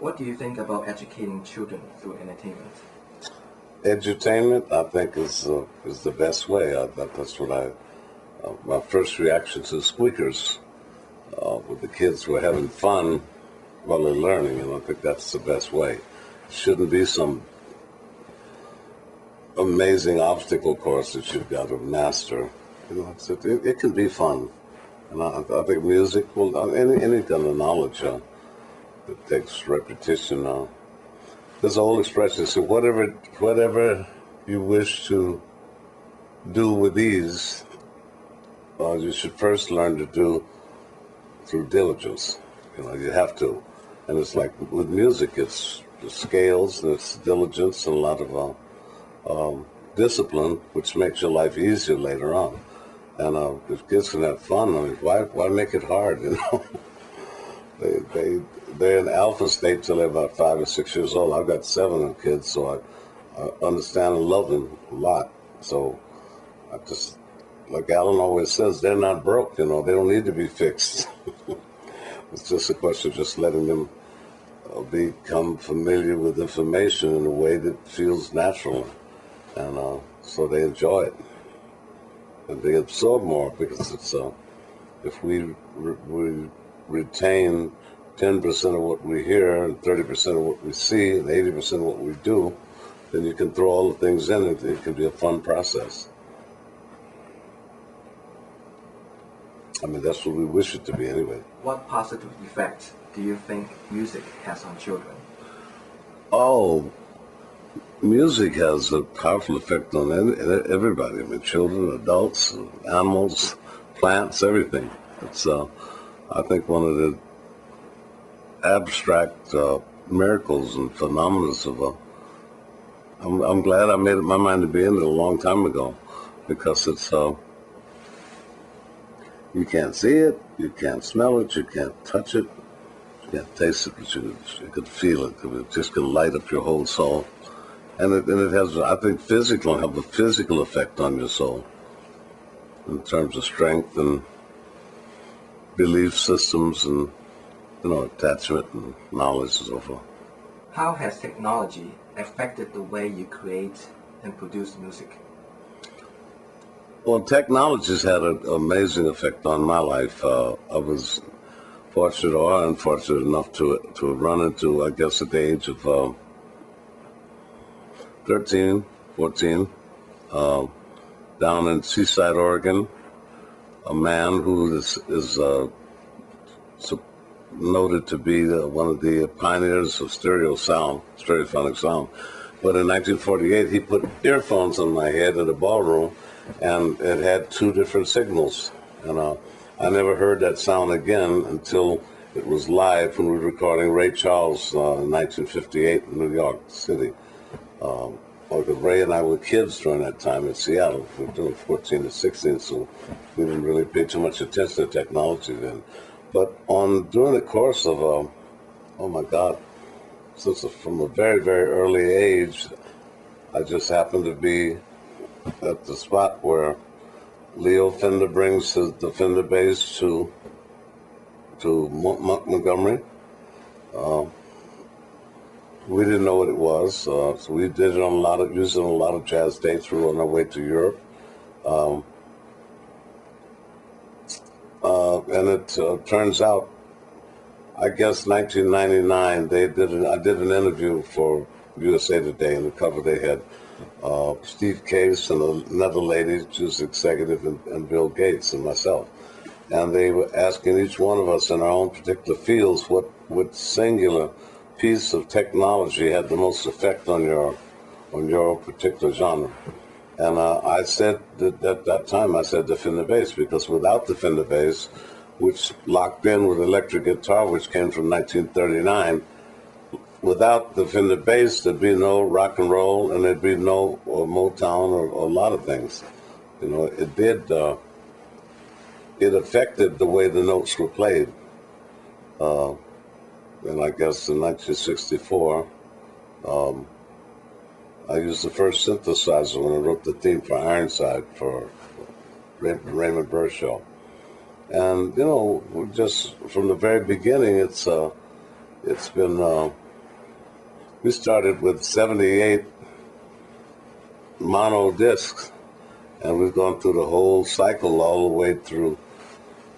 What do you think about educating children through entertainment? Edutainment, I think, is the best way. That's what my first reaction to squeakers with the kids who are having fun while they're learning, and I think that's the best way. It shouldn't be some amazing obstacle course that you've got to master. It can be fun, and I think music, well, any kind of knowledge that takes repetition. There's an old expression: so whatever you wish to do with ease, you should first learn to do through diligence. You have to, and it's like with music, it's the scales and it's diligence and a lot of discipline, which makes your life easier later on. And if kids can have fun, I mean, why make it hard? They're in alpha state till they're about 5 or 6 years old. I've got 7 kids, so I understand and love them a lot. So I just, like Alan always says, they're not broke. They don't need to be fixed. It's just a question of just letting them become familiar with information in a way that feels natural, and so they enjoy it and they absorb more, because it's if we retain 10% of what we hear and 30% of what we see and 80% of what we do, then you can throw all the things in. It can be a fun process. I mean, that's what we wish it to be anyway. What positive effect do you think music has on children? Oh, music has a powerful effect on everybody. I mean, children, adults, animals, plants, everything. It's, I think, one of the abstract miracles and phenomena of I'm glad I made up my mind to be in it a long time ago, because it's you can't see it, you can't smell it, you can't touch it, you can't taste it, but you could feel it. It just can light up your whole soul. And it has, I think, have a physical effect on your soul in terms of strength and belief systems and, attachment and knowledge and so forth. How has technology affected the way you create and produce music? Well, technology's had an amazing effect on my life. I was fortunate or unfortunate enough to run into, I guess, at the age of 13, 14, down in Seaside, Oregon, a man who is noted to be one of the pioneers of stereophonic sound. But in 1948, he put earphones on my head in a ballroom, and it had 2 different signals. And I never heard that sound again until it was live when we were recording Ray Charles in 1958 in New York City. Ray and I were kids during that time in Seattle. We were doing 14 and 16, so we didn't really pay too much attention to technology then. But during the course of, oh my God, from a very, very early age, I just happened to be at the spot where Leo Fender brings the Fender bass to Montgomery. We didn't know what it was, so we did it using a lot of jazz dates. We were on our way to Europe. And it turns out, I guess 1999, I did an interview for USA Today, and the cover they had Steve Case and another lady, she was executive, and Bill Gates and myself. And they were asking each one of us in our own particular fields what singular piece of technology had the most effect on your particular genre. And I said that at that time, I said the Fender bass, because without the Fender bass, which locked in with electric guitar, which came from 1939, without the Fender bass, there'd be no rock and roll, and there'd be no Motown or a lot of things. It affected the way the notes were played. And I guess in 1964, I used the first synthesizer when I wrote the theme for Ironside for Raymond Burr Show. And, just from the very beginning, it's been We started with 78 mono discs, and we've gone through the whole cycle all the way through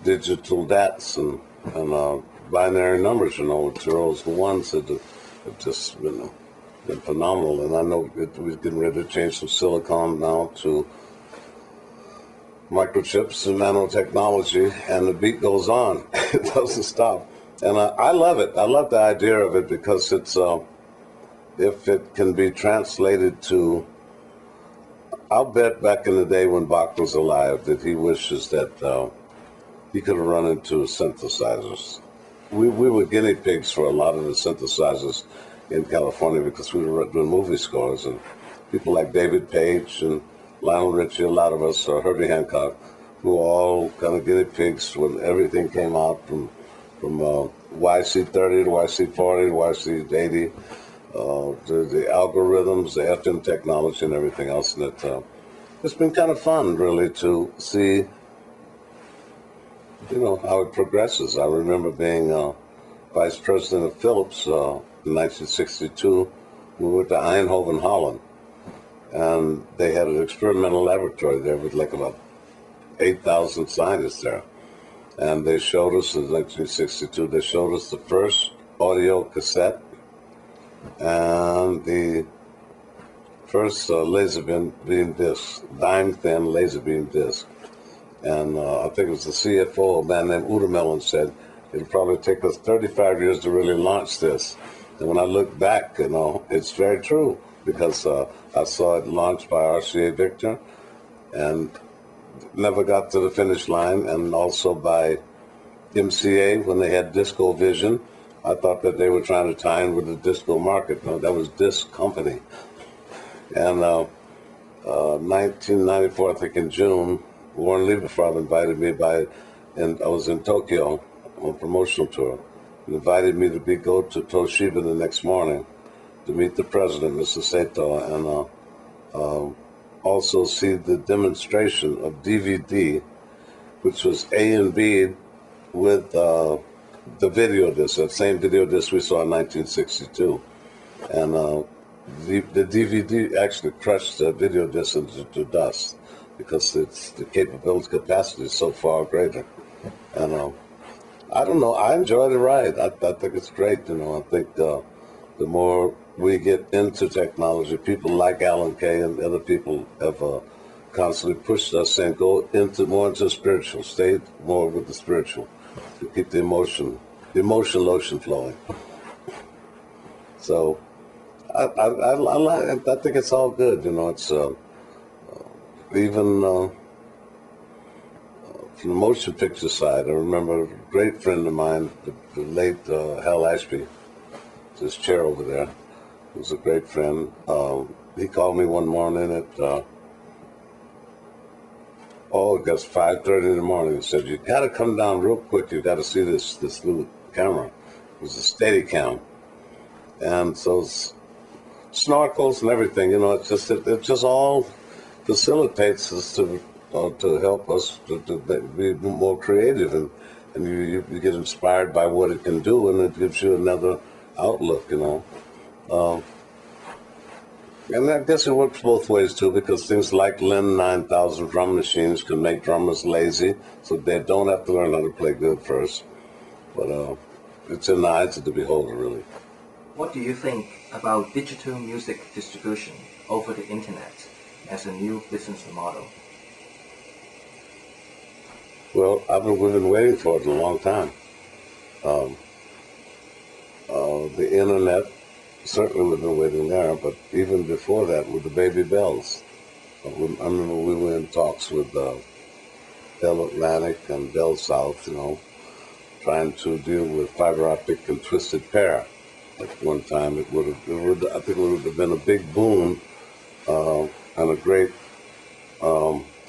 digital DATs and binary numbers, with zeros and ones that have just been phenomenal. And I know we're getting ready to change from silicon now to microchips and nanotechnology, and the beat goes on. It doesn't stop. And I love it. I love the idea of it because it's, if it can be translated to, I'll bet back in the day when Bach was alive that he wishes that he could have run into synthesizers. We were guinea pigs for a lot of the synthesizers in California because we were doing movie scores, and people like David Page and Lionel Richie, a lot of us, Herbie Hancock, who were all kind of guinea pigs when everything came out from YC30 to YC40 to YC80, the algorithms, the FM technology, and everything else. And it's been kind of fun, really, to see, how it progresses. I remember being vice president of Philips in 1962. We went to Eindhoven, Holland, and they had an experimental laboratory there with like about 8,000 scientists there. And they showed us, in 1962, they showed us the first audio cassette and the first laser beam disc, dime-thin laser beam disc. And I think it was the CFO, a man named Udermelon, said, it'll probably take us 35 years to really launch this. And when I look back, it's very true, because I saw it launched by RCA Victor and never got to the finish line, and also by MCA when they had Disco Vision. I thought that they were trying to tie in with the disco market. No, that was Disc Company. And 1994, I think in June, Warren Lieberfeld invited me and I was in Tokyo on a promotional tour. He invited me to go to Toshiba the next morning to meet the president, Mr. Sato, and also see the demonstration of DVD, which was A and B with the video disc, that same video disc we saw in 1962. And the DVD actually crushed the video disc into dust because the capacity is so far greater. And I don't know, I enjoy the ride. I think it's great, I think the more we get into technology, people like Alan Kay and other people have constantly pushed us saying, go more into spiritual, stay more with the spiritual, to keep the emotion lotion flowing. So I think it's all good, it's even from the motion picture side. I remember a great friend of mine, the late Hal Ashby, this chair over there, was a great friend. He called me one morning at, I guess 5:30 in the morning, and said, you got to come down real quick. You got to see this little camera. It was a Steadicam. And so snorkels and everything, it just all facilitates us to help us to be more creative, and you get inspired by what it can do, and it gives you another outlook, and I guess it works both ways too, because things like Lin 9000 drum machines can make drummers lazy, so they don't have to learn how to play good first. But it's in the eyes of the beholder, really. What do you think about digital music distribution over the internet as a new business model? Well, we've been waiting for it a long time. The internet, certainly we've been waiting there, but even before that with the Baby Bells. I remember we were in talks with Bell Atlantic and Bell South, trying to deal with fiber optic and twisted pair. At one time, I think it would have been a big boom and a great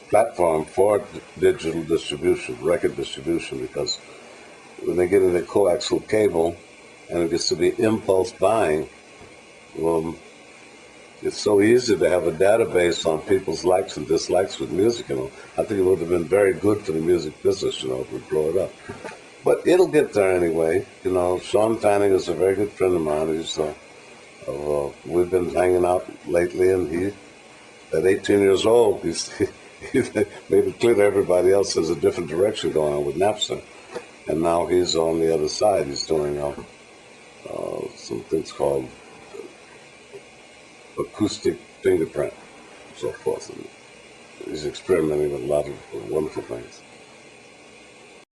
platform for digital distribution, record distribution, because when they get into coaxial cable and it gets to be impulse buying, it's so easy to have a database on people's likes and dislikes with music. I think it would have been very good for the music business, if we grow it up. But it'll get there anyway. Sean Fanning is a very good friend of mine. He's We've been hanging out lately, and he, at 18 years old, he made it clear to everybody else there's a different direction going on with Napster. And now he's on the other side. He's doing some things called acoustic fingerprint, so forth. And he's experimenting with a lot of wonderful things.